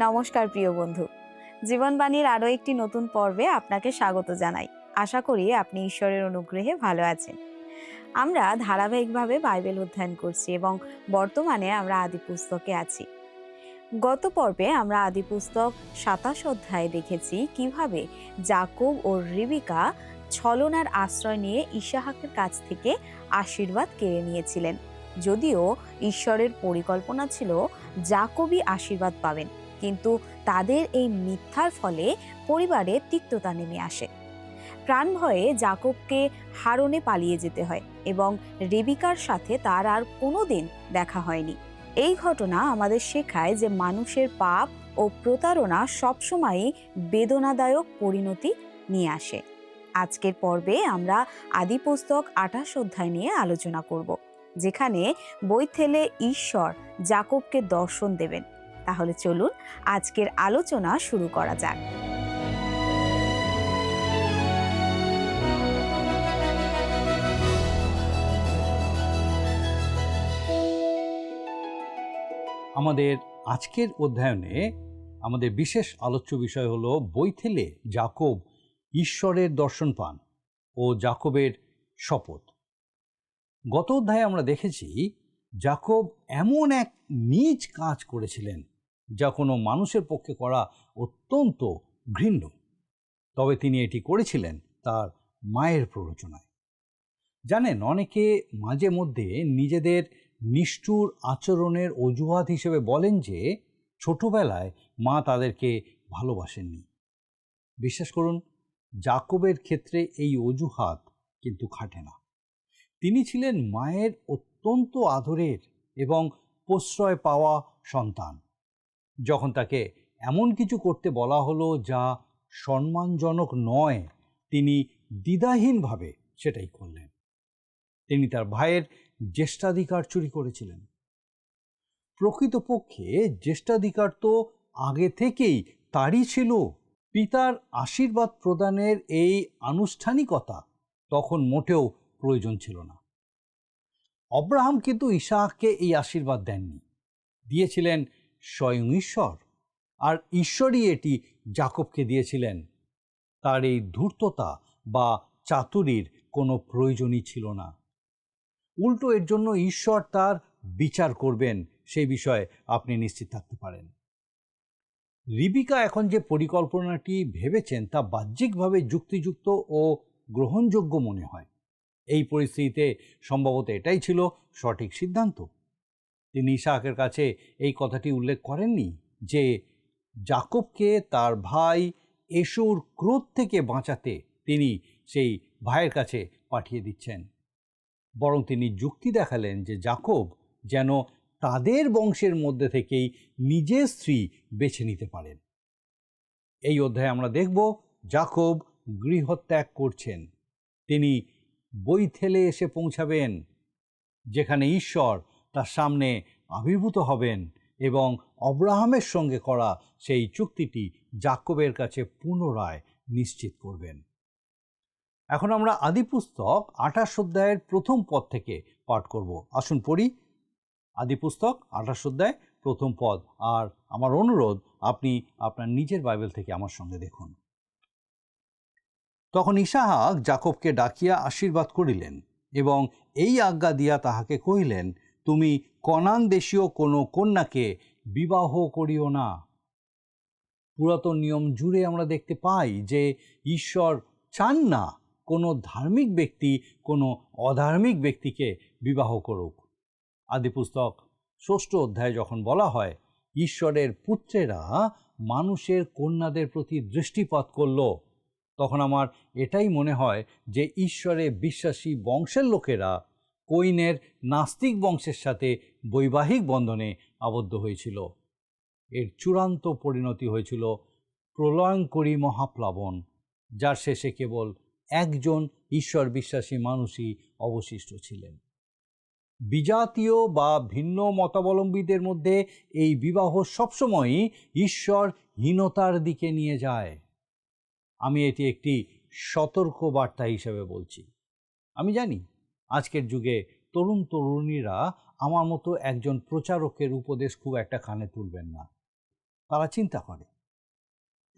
নমস্কার প্রিয় বন্ধু, জীবনবাণীর আরও একটি নতুন পর্বে আপনাকে স্বাগত জানাই। আশা করি আপনি ঈশ্বরের অনুগ্রহে ভালো আছেন। আমরা ধারাবাহিকভাবে বাইবেল অধ্যয়ন করছি এবং বর্তমানে আমরা আদি পুস্তকে আছি। গত পর্বে আমরা আদি পুস্তক ২৭ অধ্যায়ে দেখেছি কিভাবে যাকব ও রিবিকা ছলনার আশ্রয় নিয়ে ইসাহাকের কাছ থেকে আশীর্বাদ কেড়ে নিয়েছিলেন। যদিও ঈশ্বরের পরিকল্পনা ছিল যাকবই আশীর্বাদ পাবেন, কিন্তু তাদের এই মিথ্যার ফলে পরিবারে তিক্ততা নেমে আসে। প্রাণ ভয়ে যাকবকে হারনে পালিয়ে যেতে হয় এবং রেবিকার সাথে তার আর কোনোদিন দেখা হয়নি। এই ঘটনা আমাদের শেখায় যে মানুষের পাপ ও প্রতারণা সবসময়ই বেদনাদায়ক পরিণতি নিয়ে আসে। আজকের পর্বে আমরা আদি পুস্তক ২৮ অধ্যায় নিয়ে আলোচনা করব, যেখানে বৈথেলে ঈশ্বর যাকবকে দর্শন দেবেন। তাহলে চলুন আজকের আলোচনা শুরু করা যাক। আমাদের আজকের অধ্যয়নে আমাদের বিশেষ আলোচ্য বিষয় হলো বৈথেলে যাকব ঈশ্বরের দর্শন পান ও যাকবের শপথ। গত অধ্যায়ে আমরা দেখেছি যাকব এমন এক নীচ কাজ করেছিলেন যা কোনো মানুষের পক্ষে করা অত্যন্ত ঘৃণ্য, তবে তিনি এটি করেছিলেন তার মায়ের প্ররোচনায়। জানেন, অনেকে মাঝে মধ্যে নিজেদের নিষ্ঠুর আচরণের অজুহাত হিসেবে বলেন যে ছোটবেলায় মা তাদেরকে ভালোবাসেননি। বিশ্বাস করুন, যাকবের ক্ষেত্রে এই অজুহাত কিন্তু খাটে না। তিনি ছিলেন মায়ের অত্যন্ত আদরের এবং প্রশ্রয় পাওয়া সন্তান। যখন তাকে এমন কিছু করতে বলা হলো যা সম্মানজনক নয়, তিনি দ্বিধাহীনভাবে সেটাই করলেন। তিনি তার ভাইয়ের জ্যেষ্ঠাধিকার চুরি করেছিলেন। প্রকৃতপক্ষে জ্যেষ্ঠাধিকার তো আগে থেকেই তারই ছিল। পিতার আশীর্বাদ প্রদানের এই আনুষ্ঠানিকতা তখন মোটেও প্রয়োজন ছিল না। আব্রাহাম কিন্তু ইসাহাককে এই আশীর্বাদ দেননি, দিয়েছিলেন স্বয়ং ঈশ্বর, আর ঈশ্বরই এটি যাকবকে দিয়েছিলেন। তার এই ধূর্ততা বা চাতুরীর কোনো প্রয়োজনই ছিল না। উল্টো এর জন্য ঈশ্বর তার বিচার করবেন, সেই বিষয়ে আপনি নিশ্চিত থাকতে পারেন। রিবিকা এখন যে পরিকল্পনাটি ভেবেছেন তা বাহ্যিকভাবে যুক্তিযুক্ত ও গ্রহণযোগ্য মনে হয়। এই পরিস্থিতিতে সম্ভবত এটাই ছিল সঠিক সিদ্ধান্ত। তিনি ইসাহাকের কাছে এই কথাটি উল্লেখ করেননি যে যাকবকে তার ভাই এসুর ক্রোধ থেকে বাঁচাতে তিনি সেই ভাইয়ের কাছে পাঠিয়ে দিচ্ছেন। বরং তিনি যুক্তি দেখালেন যে যাকব যেন তাদের বংশের মধ্যে থেকেই নিজের স্ত্রী বেছে নিতে পারেন। এই অধ্যায়ে আমরা দেখব যাকব গৃহত্যাগ করছেন। তিনি বৈথেলে এসে পৌঁছাবেন, যেখানে ঈশ্বর তার সামনে আবির্ভূত হবেন এবং আব্রাহামের সঙ্গে করা সেই চুক্তিটি যাকবের কাছে পুনরায় নিশ্চিত করবেন। এখন আমরা আদি পুস্তক ২৮ অধ্যায়ের প্রথম পদ থেকে পাঠ করব। আসুন পড়ি আদি পুস্তক ২৮ অধ্যায় প্রথম পদ। আর আমার অনুরোধ, আপনি আপনার নিজের বাইবেল থেকে আমার সঙ্গে দেখুন। তখন ইসাহাক যাকবকে ডাকিয়া আশীর্বাদ করিলেন এবং এই আজ্ঞা দিয়া তাহাকে কহিলেন, তুমি কনান দেশীয় কোনো কন্যাকে বিবাহ করিও না। পুরাতন নিয়ম জুড়ে আমরা দেখতে পাই যে ঈশ্বর চান না কোনো ধার্মিক ব্যক্তি কোনো অধার্মিক ব্যক্তিকে বিবাহ করুক। আদি পুস্তক ৬ষ্ঠ অধ্যায়ে যখন বলা হয় ঈশ্বরের পুত্রেরা মানুষের কন্যাদের প্রতি দৃষ্টিপাত করল, তখন আমার এটাই মনে হয় যে ঈশ্বরে বিশ্বাসী বংশের লোকেরা কইনের নাস্তিক বংশের সাথে বৈবাহিক বন্ধনে আবদ্ধ হয়েছিল। এর চূড়ান্ত পরিণতি হয়েছিল প্রলয়ঙ্করী মহাপ্লাবন, যার শেষে কেবল একজন ঈশ্বর বিশ্বাসী মানুষই অবশিষ্ট ছিলেন। বিজাতীয় বা ভিন্ন মতাবলম্বীদের মধ্যে এই বিবাহ সবসময়ই ঈশ্বরহীনতার দিকে নিয়ে যায়। আমি এটি একটি সতর্ক বার্তা হিসেবে বলছি। আমি জানি আজকের যুগে তরুণ তরুণীরা আমার মতো একজন প্রচারকের উপদেশ খুব একটা কানে তুলবেন না। তারা চিন্তা করে।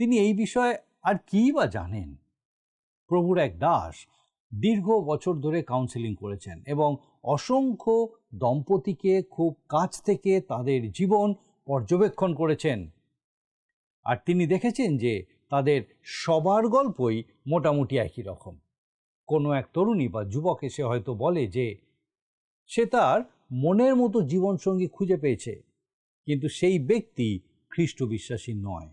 তিনি এই বিষয়ে আর কী বা জানেন? প্রভুর এক দাস দীর্ঘ বছর ধরে কাউন্সেলিং করেছেন এবং অসংখ্য দম্পতিকে খুব কাছ থেকে তাদের জীবন পর্যবেক্ষণ করেছেন। আর তিনি দেখেছেন যে তাদের সবার গল্পই মোটামুটি একই রকম। কোনো এক তরুণী বা যুবক এসে হয়তো বলে যে সে তার মনের মতো জীবনসঙ্গী খুঁজে পেয়েছে, কিন্তু সেই ব্যক্তি খ্রিস্ট বিশ্বাসী নয়।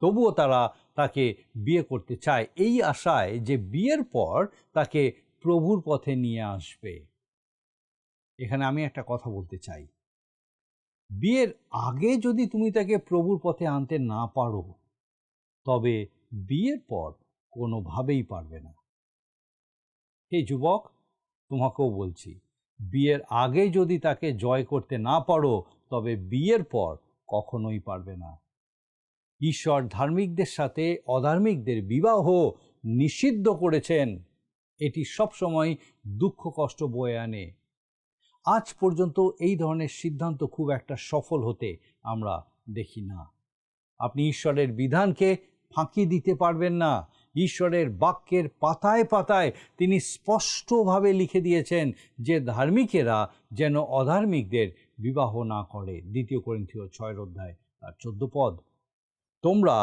তবুও তারা তাকে বিয়ে করতে চায় এই আশায় যে বিয়ের পর তাকে প্রভুর পথে নিয়ে আসবে। এখানে আমি একটা কথা বলতে চাই, বিয়ের আগে যদি তুমি তাকে প্রভুর পথে আনতে না পারো, তবে বিয়ের পর কোনোভাবেই পারবে না। হে যুবক, তোমাকেও বলছি, বিয়ের আগে যদি তাকে জয় করতে না পারো, তবে বিয়ের পর কখনোই পারবে না। ঈশ্বর ধার্মিকদের সাথে অধার্মিকদের বিবাহ নিষিদ্ধ করেছেন। এটি সবসময় দুঃখ কষ্ট বয়ে আনে। আজ পর্যন্ত এই ধরনের সিদ্ধান্ত খুব একটা সফল হতে আমরা দেখি না। আপনি ঈশ্বরের বিধানকে ফাঁকি দিতে পারবেন না। ঈশ্বরের বাক্যের পাতায় পাতায় তিনি স্পষ্টভাবে লিখে দিয়েছেন যে ধার্মিকেরা যেন অধার্মিকদের বিবাহ না করে। 2 করিন্থীয় 6:14। তোমরা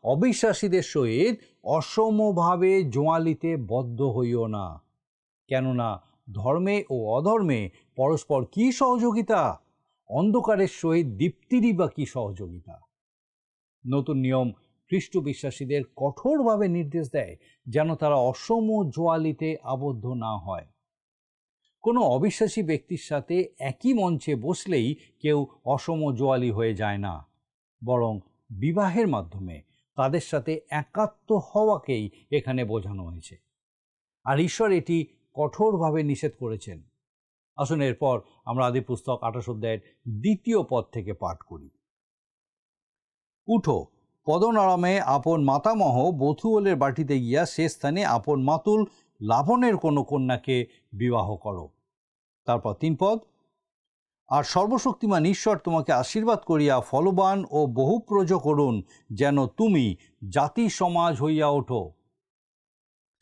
অবিশ্বাসীদের সহিত অসমভাবে জোয়ালিতে বদ্ধ হইও না, কেননা ধর্মে ও অধর্মে পরস্পর কি সহযোগিতা? অন্ধকারের সহিত দীপ্তিরই বা কি সহযোগিতা? নতুন নিয়ম খ্রিস্ট বিশ্বাসীদের কঠোরভাবে নির্দেশ দেয় যেন তারা অসম জোয়ালিতে আবদ্ধ না হয়। কোনো অবিশ্বাসী ব্যক্তির সাথে একই মঞ্চে বসলেই কেউ অসম জোয়ালি হয়ে যায় না, বরং বিবাহের মাধ্যমে তাদের সাথে একাত্ম হওয়াকেই এখানে বোঝানো হয়েছে। আর ঈশ্বর এটি কঠোরভাবে নিষেধ করেছেন। আসুন এরপর আমরা আদিপুস্তক 28 অধ্যায়ের 2 পদ থেকে পাঠ করি। উঠো, পদনারামে আপন মাতামহ বথুয়েলের বাটিতে গিয়া সে স্থানে আপন মাতুল লাবণের কোনো কন্যাকে বিবাহ করো। তারপর 3 পদ, আর সর্বশক্তিমান ঈশ্বর তোমাকে আশীর্বাদ করিয়া ফলবান ও বহুপ্রজ করুন, যেন তুমি জাতি সমাজ হইয়া ওঠো।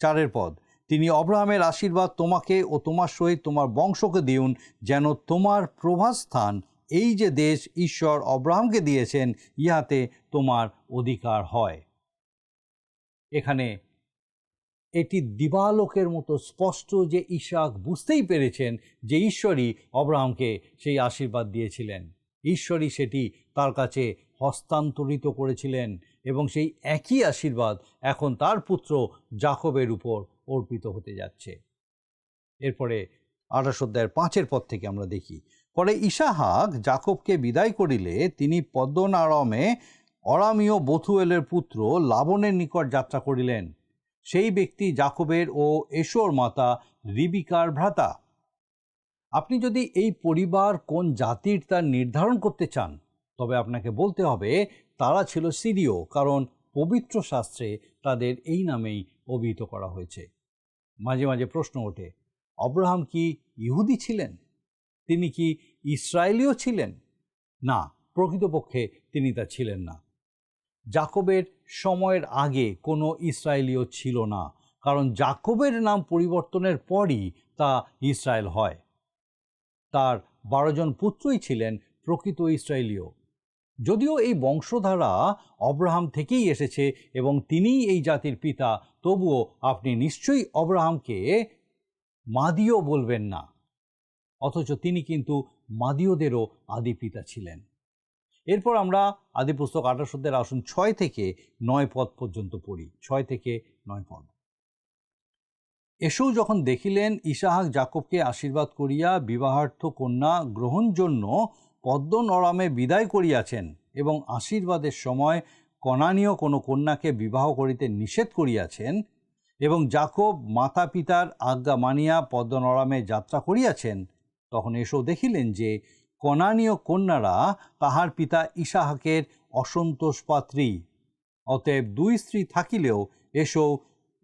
4 পদ, তিনি অব্রাহামের আশীর্বাদ তোমাকে ও তোমার সহিত তোমার বংশকে দিউন, যেন তোমার প্রভাস্থান এই যে দেশ ঈশ্বর অব্রাহামকে দিয়েছেন, ইহাতে তোমার অধিকার হয়। এখানে এটি দিবালোকের মতো স্পষ্ট যে ইসাক বুঝতেই পেরেছেন যে ঈশ্বরই অব্রাহামকে সেই আশীর্বাদ দিয়েছিলেন। ঈশ্বরই সেটি তার কাছে হস্তান্তরিত করেছিলেন এবং সেই একই আশীর্বাদ এখন তার পুত্র জাকবের উপর অর্পিত হতে যাচ্ছে। এরপরে 28 অধ্যায়ের 5 পদ থেকে আমরা দেখি, পরে ইসাহাক জাকবকে বিদায় করিলে তিনি পদ্দনারামে অরামীয় বথুয়েলের পুত্র লাবণের নিকট যাত্রা করিলেন। সেই ব্যক্তি জাকবের ও এশোর মাতা রিবিকার ভ্রাতা। আপনি যদি এই পরিবার কোন জাতির তা নির্ধারণ করতে চান, তবে আপনাকে বলতে হবে তারা ছিল সিরীয়, কারণ পবিত্র শাস্ত্রে তাদের এই নামেই অভিহিত করা হয়েছে। মাঝে মাঝে প্রশ্ন ওঠে, অব্রাহাম কি ইহুদি ছিলেন? তিনি কি ইসরায়েলীয় ছিলেন? না, প্রকৃতপক্ষে তিনি তা ছিলেন না। জাকবের সময়ের আগে কোনো ইসরায়েলীয় ছিল না, কারণ জাকবের নাম পরিবর্তনের পরই তা ইসরায়েল হয়। তার 12 জন পুত্রই ছিলেন প্রকৃত ইসরায়েলীয়। যদিও এই বংশধারা অব্রাহাম থেকেই এসেছে এবং তিনিই এই জাতির পিতা, তবুও আপনি নিশ্চয়ই অব্রাহামকে মাদীয় বলবেন না, অথচ তিনি কিন্তু মাদীয়দেরও আদি পিতা ছিলেন। এরপর আমরা আদিপুস্তক 28 অধ্যায়ের আসুন 6 থেকে 9 পদ পর্যন্ত পড়ি। 6 থেকে 9 পদ। এসেও যখন দেখিলেন ইসাহাক জাকবকে আশীর্বাদ করিয়া বিবাহার্থ কন্যা গ্রহণ জন্য পদ্দনরামে বিদায় করিয়াছেন এবং আশীর্বাদের সময় কনানীয় কোনো কন্যাকে বিবাহ করিতে নিষেধ করিয়াছেন, এবং জাকব মাতা পিতার আজ্ঞা মানিয়া পদ্দনরামে যাত্রা করিয়াছেন, তখন এসেও দেখিলেন যে কনানীয় কন্যারা তাহার পিতা ইসাহাকের অসন্তোষ পাত্রী। অতএব 2 স্ত্রী থাকিলেও এসেও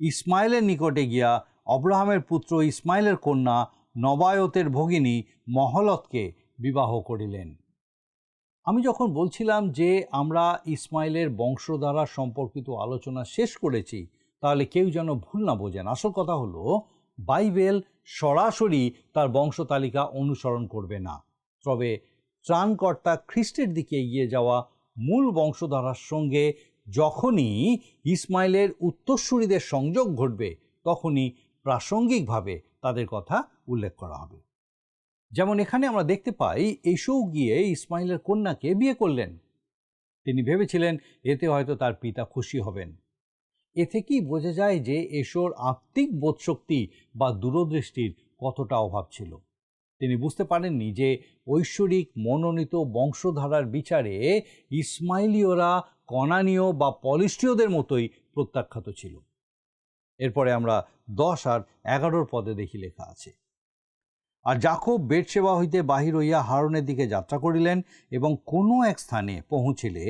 ইসমাইলের নিকটে গিয়া অব্রাহামের পুত্র ইসমাইলের কন্যা নবায়তের ভগিনী মহলতকে বিবাহ করিলেন। আমি যখন বলছিলাম যে আমরা ইসমাইলের বংশধারা সম্পর্কিত আলোচনা শেষ করেছি, তাহলে কেউ যেন ভুল না বোঝেন। আসল কথা হলো, বাইবেল সরাসরি তার বংশ তালিকা অনুসরণ করবে না, তবে ত্রাণকর্তা খ্রিস্টের দিকে এগিয়ে যাওয়া মূল বংশধারার সঙ্গে যখনই ইসমাইলের উত্তরসূরিদের সংযোগ ঘটবে, তখনই প্রাসঙ্গিকভাবে তাদের কথা উল্লেখ করা হবে। যেমন এখানে আমরা দেখতে পাই, এসও গিয়ে ইসমাইলের কন্যাকে বিয়ে করলেন। তিনি ভেবেছিলেন এতে হয়তো তার পিতা খুশি হবেন। এ থেকেই বোঝা যায় যে এসোর আত্মিক বোধশক্তি বা দূরদৃষ্টির কতটা অভাব ছিল। তিনি বুঝতে পারেননি যে ঐশ্বরিক মনোনীত বংশধারার বিচারে ইসমাইলীয়রা কনানীয় বা পলিস্টীয়দের মতোই প্রত্যাখ্যাত ছিল। এরপরে আমরা 10 আর 11 পদে দেখি লেখা আছে, আর যাকব বেরশেবা হইতে বাহির হইয়া হারনের দিকে যাত্রা করিলেন, এবং কোনো এক স্থানে পৌঁছিলে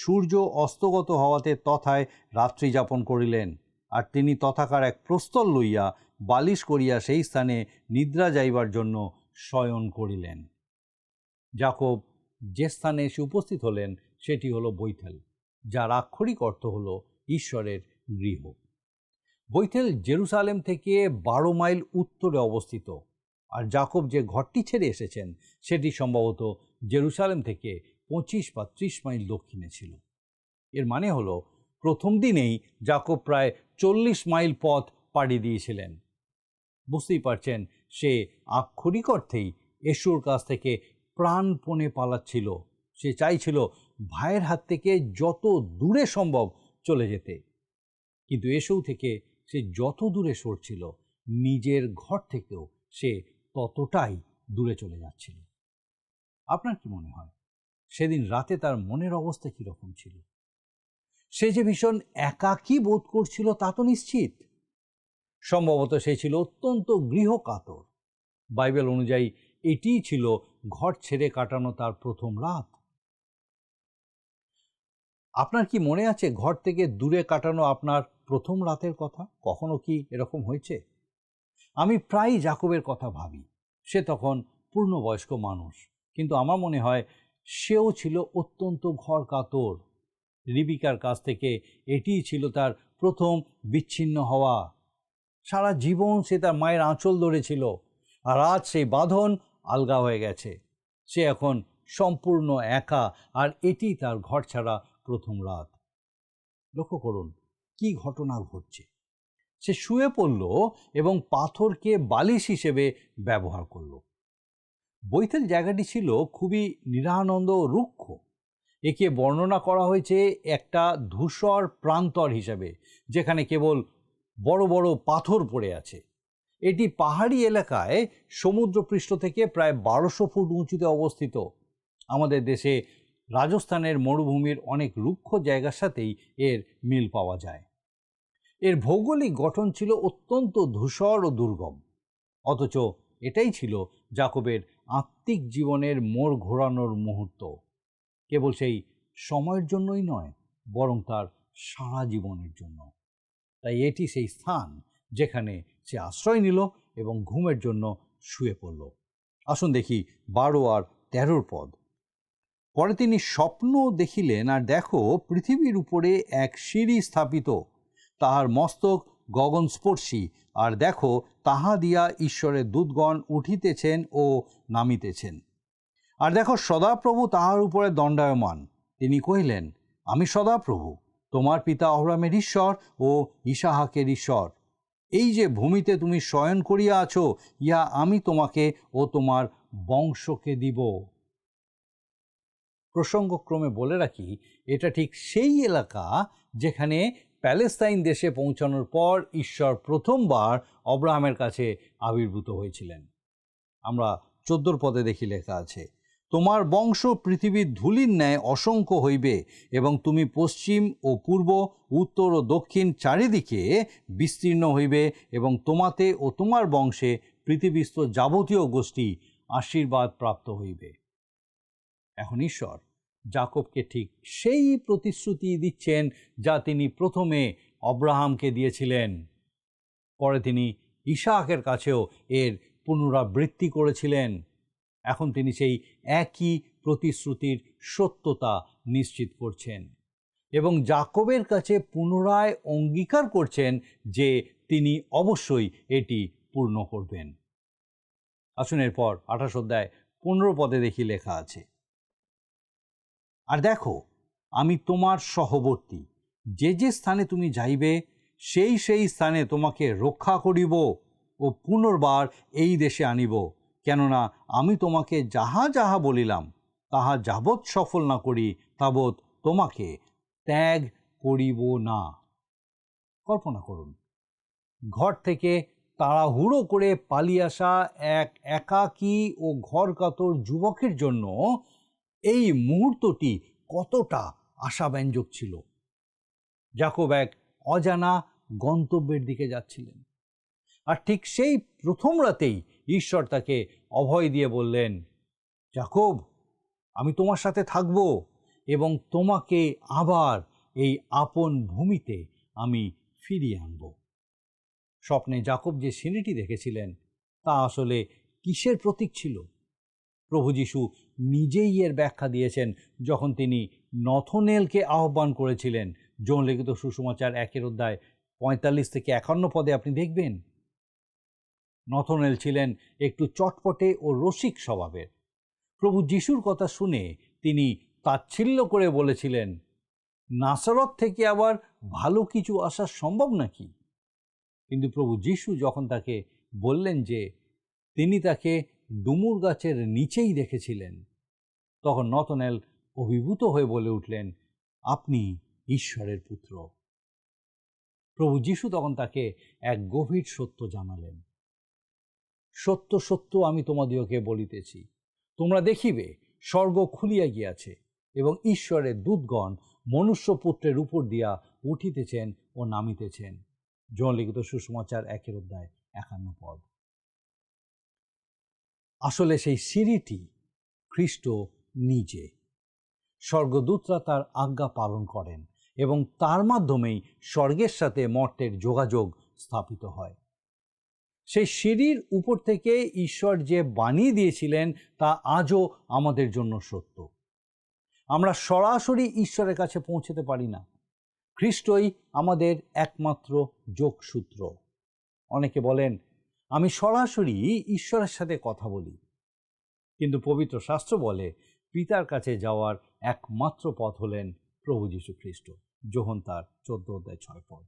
সূর্য অস্তগত হওয়াতে তথায় রাত্রি যাপন করিলেন। আর তিনি তথাকার এক প্রস্তর লইয়া বালিশ করিয়া সেই স্থানে নিদ্রা যাইবার জন্য শয়ন করিলেন। যাকব যে স্থানে এসে উপস্থিত হলেন সেটি হলো বৈথেল, যার আক্ষরিক অর্থ হলো ঈশ্বরের গৃহ। বৈথেল জেরুসালেম থেকে 12 মাইল উত্তরে অবস্থিত, আর যাকব যে ঘরটি ছেড়ে এসেছেন সেটি সম্ভবত জেরুসালেম থেকে 25 বা 30 মাইল দক্ষিণে ছিল। এর মানে হলো, প্রথম দিনেই যাকব প্রায় 40 মাইল পথ পাড়ি দিয়েছিলেন। বুঝতেই পারছেন, সে আক্ষরিক অর্থেই এসোর কাছ থেকে প্রাণপণে পালাচ্ছিল। সে চাইছিল ভাইয়ের হাত থেকে যত দূরে সম্ভব চলে যেতে, কিন্তু এসো থেকে সে যত দূরে সরছিল, নিজের ঘর থেকেও সে ততটাই দূরে চলে যাচ্ছিল। আপনার কি মনে হয়, সেদিন রাতে তার মনের অবস্থা কীরকম ছিল? সে যে ভীষণ একাকী বোধ করছিল তা তো নিশ্চিত। সম্ভবত সে ছিল অত্যন্ত গৃহকাতর। বাইবেল অনুযায়ী এটিই ছিল ঘর ছেড়ে কাটানো তার প্রথম রাত। আপনার কি মনে আছে ঘর থেকে দূরে কাটানো আপনার প্রথম রাতের কথা? কখনো কি এরকম হয়েছে? আমি প্রায়ই যাকবের কথা ভাবি। সে তখন পূর্ণবয়স্ক মানুষ, কিন্তু আমার মনে হয় সেও ছিল অত্যন্ত ঘর কাতর। রিবিকার কাছ থেকে এটিই ছিল তার প্রথম বিচ্ছিন্ন হওয়া। সারা জীবন সে তার মায়ের আঁচল ধরেছিল, আর আজ সেই বাঁধন আলগা হয়ে গেছে। সে এখন সম্পূর্ণ একা, আর এটি তার ঘর ছাড়া প্রথম রাত। লক্ষ্য করুন কি ঘটনা ঘটছে। সে শুয়ে পড়ল এবং পাথরকে বালিশ হিসেবে ব্যবহার করল। বৈথেল জায়গাটি ছিল খুবই নিরানন্দ রুক্ষ। একে বর্ণনা করা হয়েছে একটা ধূসর প্রান্তর হিসাবে, যেখানে কেবল বড় বড় পাথর পড়ে আছে। এটি পাহাড়ি এলাকায় সমুদ্রপৃষ্ঠ থেকে প্রায় 1200 ফুট উঁচুতে অবস্থিত। আমাদের দেশে রাজস্থানের মরুভূমির অনেক রুক্ষ জায়গার সাথেই এর মিল পাওয়া যায়। এর ভৌগোলিক গঠন ছিল অত্যন্ত ধূসর ও দুর্গম, অথচ এটাই ছিল যাকবের আত্মিক জীবনের মোড় ঘোরানোর মুহূর্ত। কেবল সেই সময়ের জন্যই নয়, বরং তার সারা জীবনের জন্য। তাই এটি সেই স্থান যেখানে সে আশ্রয় নিল এবং ঘুমের জন্য শুয়ে পড়ল। আসুন দেখি 12 আর 13 পদ। পরে তিনি স্বপ্ন দেখিলেন, আর দেখো পৃথিবীর উপরে এক সিঁড়ি স্থাপিত, তাহার মস্তক গগনস্পর্শী, আর দেখো তাহা দিয়া ঈশ্বরের দূতগণ উঠিতেছেন ও নামিতেছেন। আর দেখো সদাপ্রভু তাহার উপরে দণ্ডায়মান। তিনি কহিলেন, আমি সদাপ্রভু, তোমার পিতা অব্রাহামের ঈশ্বর ও ইসাহাকের ঈশ্বর। এই যে ভূমিতে তুমি শয়ন করিয়া আছো, ইহা আমি তোমাকে ও তোমার বংশকে দিব। প্রসঙ্গক্রমে বলে রাখি, এটা ঠিক সেই এলাকা যেখানে প্যালেস্তাইন দেশে পৌঁছানোর পর ঈশ্বর প্রথমবার অব্রাহামের কাছে আবির্ভূত হয়েছিলেন। আমরা 14 পদে দেখি লেখা আছে, তোমার বংশ পৃথিবীর ধূলির ন্যায় অসংখ্য হইবে, এবং তুমি পশ্চিম ও পূর্ব, উত্তর ও দক্ষিণ চারিদিকে বিস্তীর্ণ হইবে, এবং তোমাতে ও তোমার বংশে পৃথিবীস্থ যাবতীয় গোষ্ঠী আশীর্বাদ প্রাপ্ত হইবে। এখন ঈশ্বর যাকবকে ঠিক সেই প্রতিশ্রুতি দিচ্ছেন যা তিনি প্রথমে অব্রাহামকে দিয়েছিলেন। পরে তিনি ইসাহাকের কাছেও এর পুনরাবৃত্তি করেছিলেন। এখন তিনি সেই একই প্রতিশ্রুতির সত্যতা নিশ্চিত করছেন এবং যাকবের কাছে পুনরায় অঙ্গীকার করছেন যে তিনি অবশ্যই এটি পূর্ণ করবেন। আসুন এরপর 28 অধ্যায় 15 পদে দেখি লেখা আছে, আর দেখো, আমি তোমার সহবর্তী, যে যে স্থানে তুমি যাইবে সেই সেই স্থানে তোমাকে রক্ষা করিব ও পুনর্বার এই দেশে আনিব, কেননা আমি তোমাকে যাহা যাহা বলিলাম তাহা যাবৎ সফল না করি তাবৎ তোমাকে ত্যাগ করিব না। কল্পনা করুন, ঘর থেকে তাড়াহুড়ো করে পালিয়ে আসা এক একাকী ও ঘরকাতর যুবকের জন্য এই মুহূর্তটি কতটা আশাব্যঞ্জক ছিল। যাকব এক অজানা গন্তব্যের দিকে যাচ্ছিলেন, আর ঠিক সেই প্রথম রাতেই ঈশ্বর তাকে অভয় দিয়ে বললেন, যাকব, আমি তোমার সাথে থাকব এবং তোমাকে আবার এই আপন ভূমিতে আমি ফিরিয়ে আনব। স্বপ্নে যাকব যে সিঁড়িটি দেখেছিলেন তা আসলে কিসের প্রতীক ছিল? প্রভু যীশু নিজেই এর ব্যাখ্যা দিয়েছেন যখন তিনি নথনেলকে আহ্বান করেছিলেন। যোহন লিখিত সুসমাচার 1 অধ্যায় 45 থেকে 51 পদে আপনি দেখবেন, নথনেল ছিলেন একটু চটপটে ও রসিক স্বভাবের। প্রভু যীশুর কথা শুনে তিনি তাচ্ছিল্য করে বলেছিলেন, নাসরত থেকে আবার ভালো কিছু আসা সম্ভব নাকি? কিন্তু প্রভু যীশু যখন তাকে বললেন যে তিনি তাকে ডুমুর গাছের নিচেই দেখেছিলেন, তখন নথনেল অভিভূত হয়ে বলে উঠলেন, আপনি ঈশ্বরের পুত্র। প্রভু যীশু তখন তাকে এক গভীর সত্য জানালেন, সত্য সত্য আমি তোমাদিওকে বলিতেছি, তোমরা দেখিবে স্বর্গ খুলিয়া গিয়াছে এবং ঈশ্বরের দূতগণ মনুষ্যপুত্রের উপর দিয়া উঠিতেছেন ও নামিতেছেন। যোহন লিখিত সুসমাচার 1 অধ্যায় 51 পদ। আসলে সেই সিঁড়িটি খ্রিস্ট নিজে। স্বর্গদূতরা তার আজ্ঞা পালন করেন এবং তার মাধ্যমেই স্বর্গের সাথে মর্তের যোগাযোগ স্থাপিত হয়। সেই সিঁড়ির উপর থেকে ঈশ্বর যে বানিয়ে দিয়েছিলেন তা আজও আমাদের জন্য সত্য। আমরা সরাসরি ঈশ্বরের কাছে পৌঁছতে পারি না, খ্রিস্টই আমাদের একমাত্র যোগসূত্র। অনেকে বলেন, আমি সরাসরি ঈশ্বরের সাথে কথা বলি, কিন্তু পবিত্র শাস্ত্র বলে পিতার কাছে যাওয়ার একমাত্র পথ হলেন প্রভু যীশু খ্রিস্ট। যোহন তার 14 অধ্যায় 6 পদ।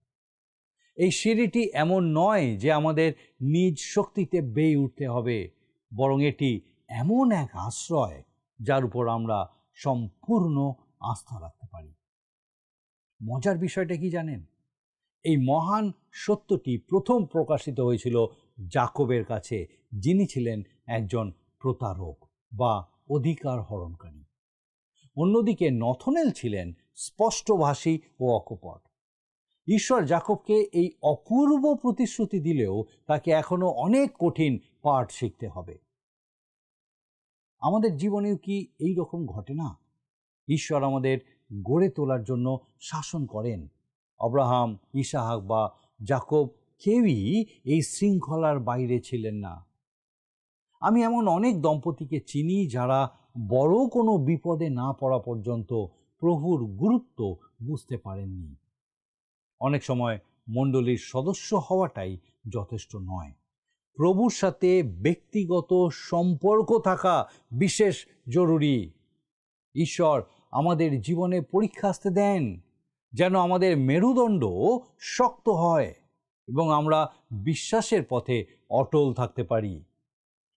এই সিঁড়িটি এমন নয় যে আমাদের নিজ শক্তিতে বেয়ে উঠতে হবে, বরং এটি এমন এক আশ্রয় যার উপর আমরা সম্পূর্ণ আস্থা রাখতে পারি। মজার বিষয়টা কি জানেন? এই মহান সত্যটি প্রথম প্রকাশিত হয়েছিল যাকবের কাছে, যিনি ছিলেন একজন প্রতারক বা অধিকার হরণকারী। অন্যদিকে নথনেল ছিলেন স্পষ্টভাষী ও অকপট। ঈশ্বর যাকবকে এই অপূর্ব প্রতিশ্রুতি দিলেও তাকে এখনো অনেক কঠিন পাঠ শিখতে হবে। আমাদের জীবনেও কি এই রকম ঘটে না? ঈশ্বর আমাদের গড়ে তোলার জন্য শাসন করেন। আব্রাহাম, ইসাহাক বা যাকব কেউই এই শৃঙ্খলার বাইরে ছিলেন না। আমি এমন অনেক দম্পতিকে চিনি যারা বড় কোনো বিপদে না পড়া পর্যন্ত প্রভুর গুরুত্ব বুঝতে পারেননি। অনেক সময় মণ্ডলীর সদস্য হওয়াটাই যথেষ্ট নয়, প্রভুর সাথে ব্যক্তিগত সম্পর্ক থাকা বিশেষ জরুরি। ঈশ্বর আমাদের জীবনে পরীক্ষা আসতে দেন যেন আমাদের মেরুদণ্ড শক্ত হয় এবং আমরা বিশ্বাসের পথে অটল থাকতে পারি।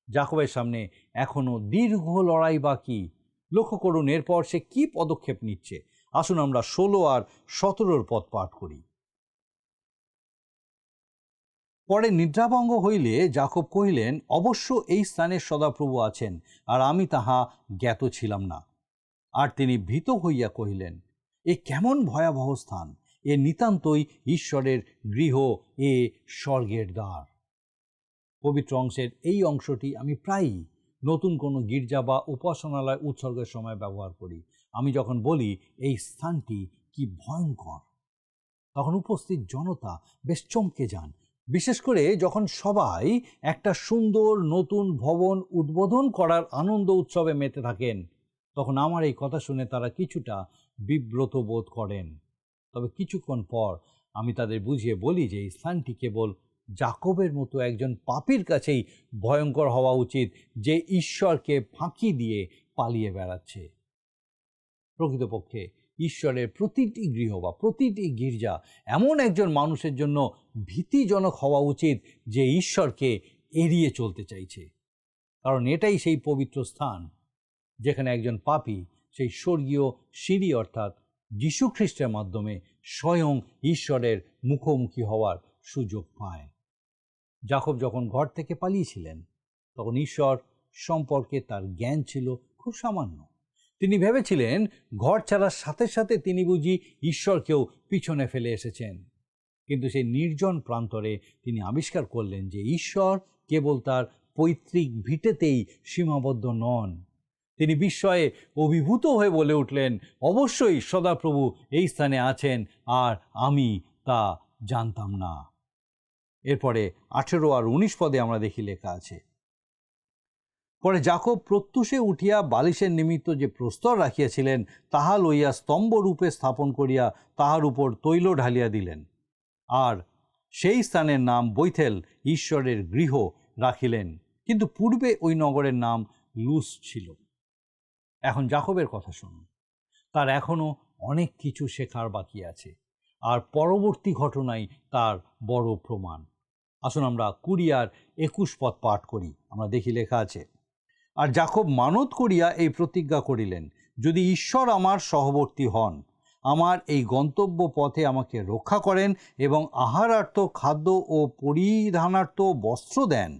যাকবের সামনে এখনো দীর্ঘ লড়াই বাকি। লক্ষ্য করুন এরপর সে কি পদক্ষেপ নিচ্ছে। আসুন আমরা 16 আর 17 পদ পাঠ করি। পরে নিদ্রাভঙ্গ হইলে যাকব কহিলেন, অবশ্য এই স্থানে সদাপ্রভু আছেন, আর আমি তাহা জ্ঞাত ছিলাম না। আর তিনি ভীত হইয়া কহিলেন, এ কেমন ভয়াবহ স্থান! এ নিতান্তই ঈশ্বরের গৃহ, এ স্বর্গের দ্বার। পবিত্র অংশের এই অংশটি আমি প্রায়ই নতুন কোনো গির্জা বা উপাসনালয় উৎসর্গের সময় ব্যবহার করি। আমি যখন বলি এই স্থানটি কি ভয়ঙ্কর, তখন উপস্থিত জনতা বেশ চমকে যান, বিশেষ করে যখন সবাই একটা সুন্দর নতুন ভবন উদ্বোধন করার আনন্দ উৎসবে মেতে থাকেন। তখন আমার এই কথা শুনে তারা কিছুটা বিব্রত বোধ করেন। তবে কিছুক্ষণ পর আমি তাদের বুঝিয়ে বলি যে এই স্থানটি কেবল যাকবের মতো একজন পাপীর কাছেই ভয়ঙ্কর হওয়া উচিত, যে ঈশ্বরকে ফাঁকি দিয়ে পালিয়ে বেড়াচ্ছে। প্রকৃতপক্ষে ঈশ্বরের প্রতিটি গৃহ বা প্রতিটি গির্জা এমন একজন মানুষের জন্য ভীতিজনক হওয়া উচিত যে ঈশ্বরকে এড়িয়ে চলতে চাইছে, কারণ এটাই সেই পবিত্র স্থান যেখানে একজন পাপী সেই স্বর্গীয় সিঁড়ি অর্থাৎ যীশু খ্রিস্টের মাধ্যমে স্বয়ং ঈশ্বরের মুখোমুখি হওয়ার সুযোগ পায়। যাকব যখন ঘর থেকে পালিয়েছিলেন তখন ঈশ্বর সম্পর্কে তার জ্ঞান ছিল খুব সামান্য। তিনি ভেবেছিলেন ঘর ছাড়ার সাথে সাথে তিনি বুঝি ঈশ্বরকেও পিছনে ফেলে এসেছেন। কিন্তু সেই নির্জন প্রান্তরে তিনি আবিষ্কার করলেন যে ঈশ্বর কেবল তার পৈতৃক ভিটেতেই সীমাবদ্ধ নন। তিনি বিস্ময়ে অভিভূত হয়ে বলে উঠলেন, অবশ্যই সদাপ্রভু এই স্থানে আছেন, আর আমি তা জানতাম না। এরপরে 18 আর 19 পদে আমরা দেখি লেখা আছে, পরে যাকব প্রত্যুষে উঠিয়া বালিশের নিমিত্ত যে প্রস্তর রাখিয়াছিলেন তাহা লইয়া স্তম্ভরূপে স্থাপন করিয়া তাহার উপর তৈল ঢালিয়া দিলেন, আর সেই স্থানের নাম বৈথেল ঈশ্বরের গৃহ রাখিলেন। কিন্তু পূর্বে ওই নগরের নাম লুজ ছিল। এখন যাকবের কথা শুনুন। তার এখনও অনেক কিছু শেখার বাকি আছে, আর পরবর্তী ঘটনাই তার বড় প্রমাণ। আসুন আমরা 20 আর 21 পদ পাঠ করি। আমরা দেখি লেখা আছে, আর যাকব মানত করিয়া এই প্রতিজ্ঞা করিলেন, যদি ঈশ্বর আমার সহবর্তী হন, আমার এই গন্তব্য পথে আমাকে রক্ষা করেন এবং আহারার্থ খাদ্য ও পরিধানার্থ বস্ত্র দেন,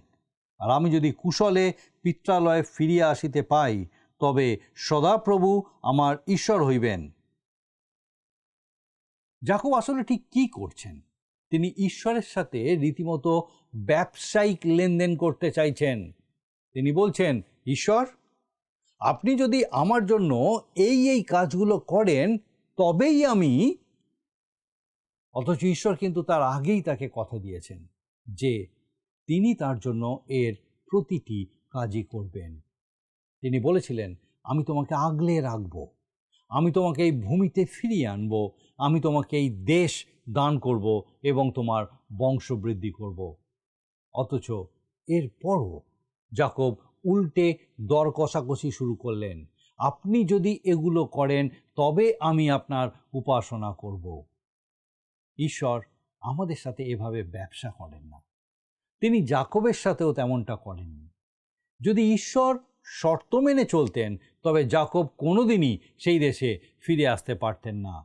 আর আমি যদি কুশলে পিত্রালয়ে ফিরিয়া আসিতে পাই, তবে সদাপ্রভু আমার ঈশ্বর হইবেন। যাকব আসলে ঠিক কি করছেন? তিনি ঈশ্বরের সাথে রীতিমতো ব্যবসায়িক লেনদেন করতে চাইছেন। তিনি বলছেন, ঈশ্বর, আপনি যদি আমার জন্য এই কাজগুলো করেন তবেই আমি। অথচ ঈশ্বর কিন্তু তার আগেই তাকে কথা দিয়েছেন যে তিনি তার জন্য এর প্রতিটি কাজই করবেন। তিনি বলেছিলেন, আমি তোমাকে আগলে রাখব, আমি তোমাকে এই ভূমিতে ফিরিয়ে আনব, আমি তোমাকে এই দেশ দান করব এবং তোমার বংশবৃদ্ধি করব। অথচ এরপরও যাকব উল্টে দর কষাকষি শুরু করলেন, আপনি যদি এগুলো করেন তবে আমি আপনার উপাসনা করব। ঈশ্বর আমাদের সাথে এভাবে ব্যবসা করেন না। তিনি যাকবের সাথেও তেমনটা করেননি। যদি ঈশ্বর শর্ত মেনে চলতেন তবে যাকব কোনোদিনই সেই দেশে ফিরে আসতে পারতেন না।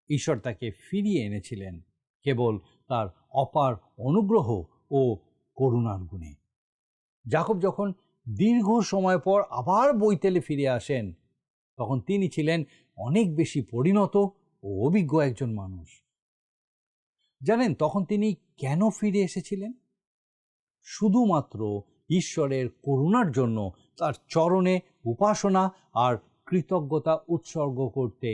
ঈশ্বর তাকে ফিরিয়ে এনেছিলেন কেবল তার অপার অনুগ্রহ ও করুণার গুণে। যাকব যখন দীর্ঘ সময় পর আবার বৈতেলে ফিরে আসেন, তখন তিনি ছিলেন অনেক বেশি পরিণত ও অভিজ্ঞ একজন মানুষ। জানেন তখন তিনি কেন ফিরে এসেছিলেন? শুধুমাত্র ঈশ্বরের করুণার জন্য, তার চরণে উপাসনা আর কৃতজ্ঞতা উৎসর্গ করতে।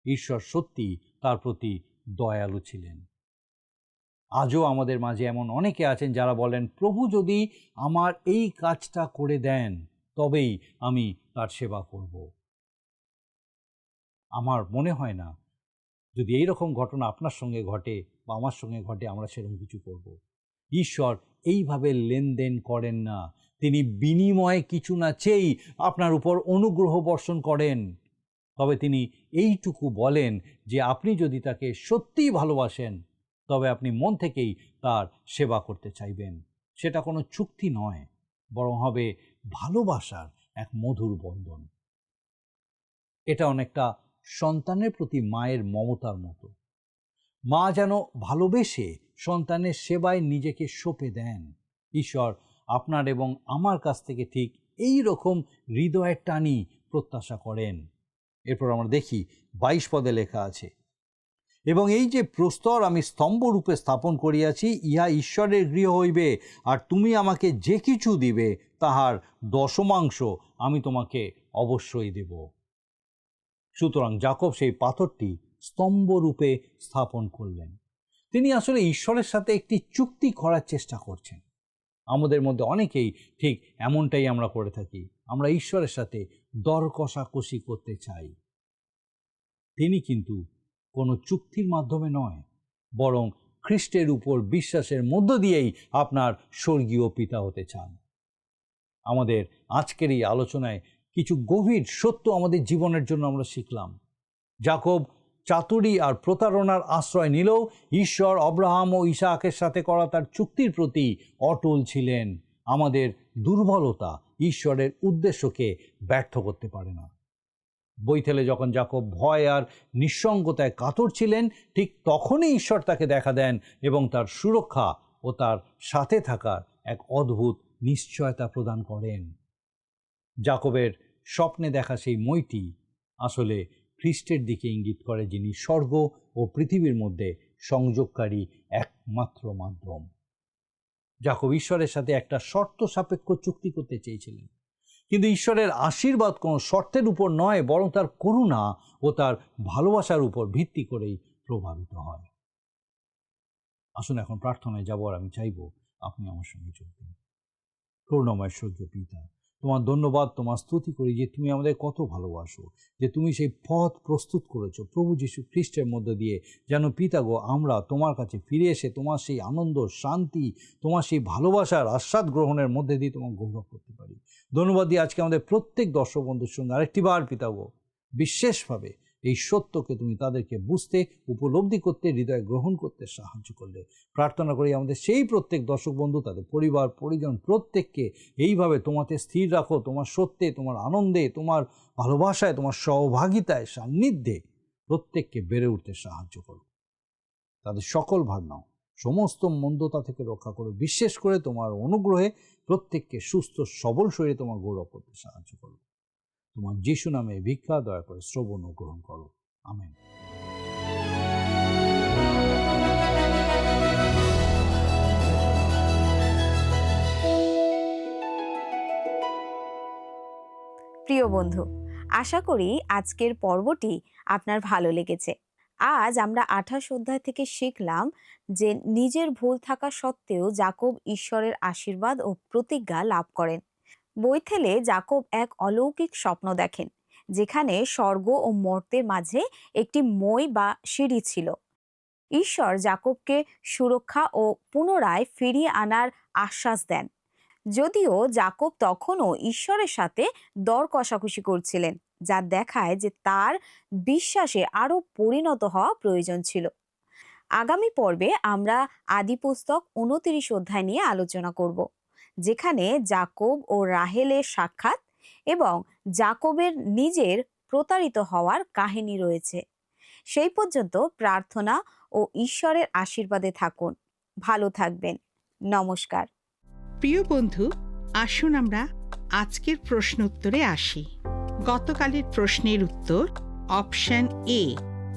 ঈশ্বর সত্যি তার প্রতি দয়ালু ছিলেন। আজও আমাদের মাঝে এমন অনেকে আছেন যারা বলেন, প্রভু যদি আমার এই কাজটা করে দেন তবেই আমি তার সেবা করব। আমার মনে হয় না যদি এই রকম ঘটনা আপনার সঙ্গে ঘটে বা আমার সঙ্গে ঘটে আমরা সেরকম কিছু করব। ঈশ্বর এইভাবে লেনদেন করেন না। তিনি বিনিময়ে কিছু না চেয়েই আপনার উপর অনুগ্রহ বর্ষণ করেন। তবে তিনি এইটুকু বলেন যে আপনি যদি তাকে সত্যিই ভালোবাসেন তবে আপনি মন থেকেই তার সেবা করতে চাইবেন। সেটা কোনো চুক্তি নয়, বরং হবে ভালোবাসার এক মধুর বন্ধন। এটা অনেকটা সন্তানের প্রতি মায়ের মমতার মতো। মা যেন ভালোবেসে সন্তানের সেবায় নিজেকে সঁপে দেন। ঈশ্বর আপনার এবং আমার কাছ থেকে ঠিক এই রকম হৃদয়ের টানি প্রত্যাশা করেন। এরপর আমরা দেখি 22 পদে লেখা আছে, এবং এই যে প্রস্তর আমি স্তম্ভরূপে স্থাপন করিয়াছি, ইহা ঈশ্বরের গৃহ হইবে, আর তুমি আমাকে যে কিছু দিবে তাহার দশমাংশ আমি তোমাকে অবশ্যই দেব। সুতরাং যাকব সেই পাথরটি স্তম্ভরূপে স্থাপন করলেন। তিনি আসলে ঈশ্বরের সাথে একটি চুক্তি করার চেষ্টা করছেন। আমাদের মধ্যে অনেকেই ঠিক এমনটাই আমরা করে থাকি। আমরা ঈশ্বরের সাথে দর কষাকষি করতে চাই। তিনি কিন্তু কোনো চুক্তির মাধ্যমে নয়, বরং খ্রিস্টের উপর বিশ্বাসের মধ্য দিয়েই আপনার স্বর্গীয় পিতা হতে চান। আমাদের আজকের এই আলোচনায় কিছু গভীর সত্য আমাদের জীবনের জন্য আমরা শিখলাম। যাকব চাতুরী আর প্রতারণার আশ্রয় নিলেও ঈশ্বর অব্রাহাম ও ইসাহাকের সাথে করা তার চুক্তির প্রতি অটল ছিলেন। আমাদের দুর্বলতা ঈশ্বরের উদ্দেশ্যকে ব্যর্থ করতে পারে না। বৈথেলে যখন যাকব ভয় আর নিঃসঙ্গতায় কাতর ছিলেন, ঠিক তখনই ঈশ্বর তাকে দেখা দেন এবং তার সুরক্ষা ও তার সাথে থাকার এক অদ্ভুত নিশ্চয়তা প্রদান করেন। যাকবের স্বপ্নে দেখা সেই মইটি আসলে খ্রিস্টের দিকে ইঙ্গিত করে, যিনি স্বর্গ ও পৃথিবীর মধ্যে সংযোগকারী একমাত্র মাধ্যম। যাকব ঈশ্বরের সাথে একটা শর্ত সাপেক্ষ চুক্তি করতে চেয়েছিলেন, কিন্তু ঈশ্বরের আশীর্বাদ কোনো শর্তের উপর নয়, বরং তার করুণা ও তার ভালোবাসার উপর ভিত্তি করেই প্রভাবিত হয়। আসুন এখন প্রার্থনায় যাব, আর আমি চাইব আপনি আমার সঙ্গে যোগ দিন। করুণাময় স্বর্গীয় পিতা, তোমার ধন্যবাদ, তোমার স্তুতি করি যে তুমি আমাদের কত ভালোবাসো, যে তুমি সেই পথ প্রস্তুত করেছো প্রভু যীশু খ্রিস্টের মধ্য দিয়ে, যেন পিতা গো আমরা তোমার কাছে ফিরে এসে তোমার সেই আনন্দ, শান্তি, তোমার সেই ভালোবাসার আস্বাদ গ্রহণের মধ্যে দিয়ে তোমার গৌরব করতে পারি। ধন্যবাদ দিয়ে আজকে আমাদের প্রত্যেক দর্শক বন্ধুর সঙ্গে আরেকটিবার পিতা গো বিশেষভাবে এই সত্যকে তুমি তাদেরকে বুঝতে, উপলব্ধি করতে, হৃদয়ে গ্রহণ করতে সাহায্য করলে। প্রার্থনা করি আমাদের সেই প্রত্যেক দর্শক বন্ধু, তাদের পরিবার পরিজন প্রত্যেককে এইভাবে তোমাতে স্থির রাখো, তোমার সত্যে, তোমার আনন্দে, তোমার ভালোবাসায়, তোমার সহভাগিতায়, সান্নিধ্যে প্রত্যেককে বেড়ে উঠতে সাহায্য করো। তাদের সকল ভার নাও, সমস্ত মন্দতা থেকে রক্ষা করো। বিশেষ করে তোমার অনুগ্রহে প্রত্যেককে সুস্থ সবল শরীরে তোমার গৌরব করতে সাহায্য করো। তোমার যিশু নামে ভিক্ষা দয়া করে শ্রবণ ও গ্রহণ করো। আমেন। প্রিয় বন্ধু, আশা করি আজকের পর্বটি আপনার ভালো লেগেছে। আজ আমরা 28 অধ্যায় থেকে শিখলাম যে নিজের ভুল থাকা সত্ত্বেও যাকব ঈশ্বরের আশীর্বাদ ও প্রতিজ্ঞা লাভ করেন। বৈথেলে যাকব এক অলৌকিক স্বপ্ন দেখেন, যেখানে স্বর্গ ও মর্তের মাঝে একটি মই বা সিঁড়ি ছিল। ঈশ্বর যাকবকে সুরক্ষা ও পুনরায় ফিরিয়ে আনার আশ্বাস দেন, যদিও যাকব তখনও ঈশ্বরের সাথে দর কষাকষি করছিলেন, যা দেখায় যে তার বিশ্বাসে আরো পরিণত হওয়া প্রয়োজন ছিল। আগামী পর্বে আমরা আদিপুস্তক 29 অধ্যায় নিয়ে আলোচনা করব, যেখানে যাকব ও রাহেলের সাক্ষাৎ এবং যাকবের নিজের প্রতারিত হওয়ার কাহিনী রয়েছে। সেই পর্যন্ত প্রার্থনা ও ঈশ্বরের আশীর্বাদে থাকুন। ভালো থাকবেন। নমস্কার। প্রিয় বন্ধু, আসুন আমরা আজকের প্রশ্ন উত্তরে আসি। গতকালের প্রশ্নের উত্তর অপশন এ,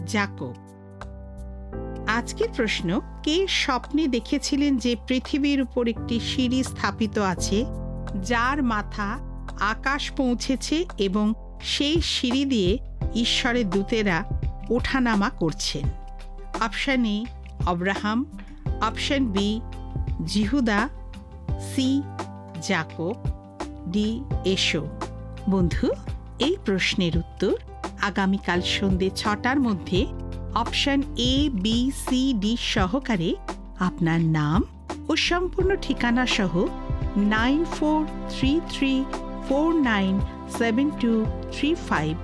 যাকব। আজকের প্রশ্ন, কে স্বপ্নে দেখেছিলেন যে পৃথিবীর উপর একটি সিঁড়ি স্থাপিত আছে, যার মাথা আকাশ পৌঁছেছে এবং সেই সিঁড়ি দিয়ে ঈশ্বরের দূতেরা ওঠানামা করছেন? Option A Abraham, option B Judah, C Jacob, D Esau. বন্ধু, এই প্রশ্নের উত্তর আগামীকাল সন্ধ্যে 6টার মধ্যে option A, B, C, D সহকারে আপনার নাম ও সম্পূর্ণ ঠিকানা সহ 9433497235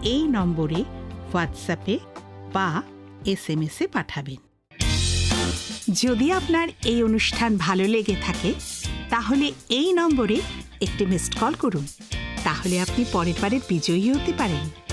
এই নম্বরে হোয়াটসঅ্যাপে বা SMS এ পাঠাবেন। যদি আপনার এই অনুষ্ঠান ভালো লেগে থাকে, তাহলে এই নম্বরে একটি মিসড কল করুন। তাহলে আপনি পরের বারের বিজয়ী হতে পারেন।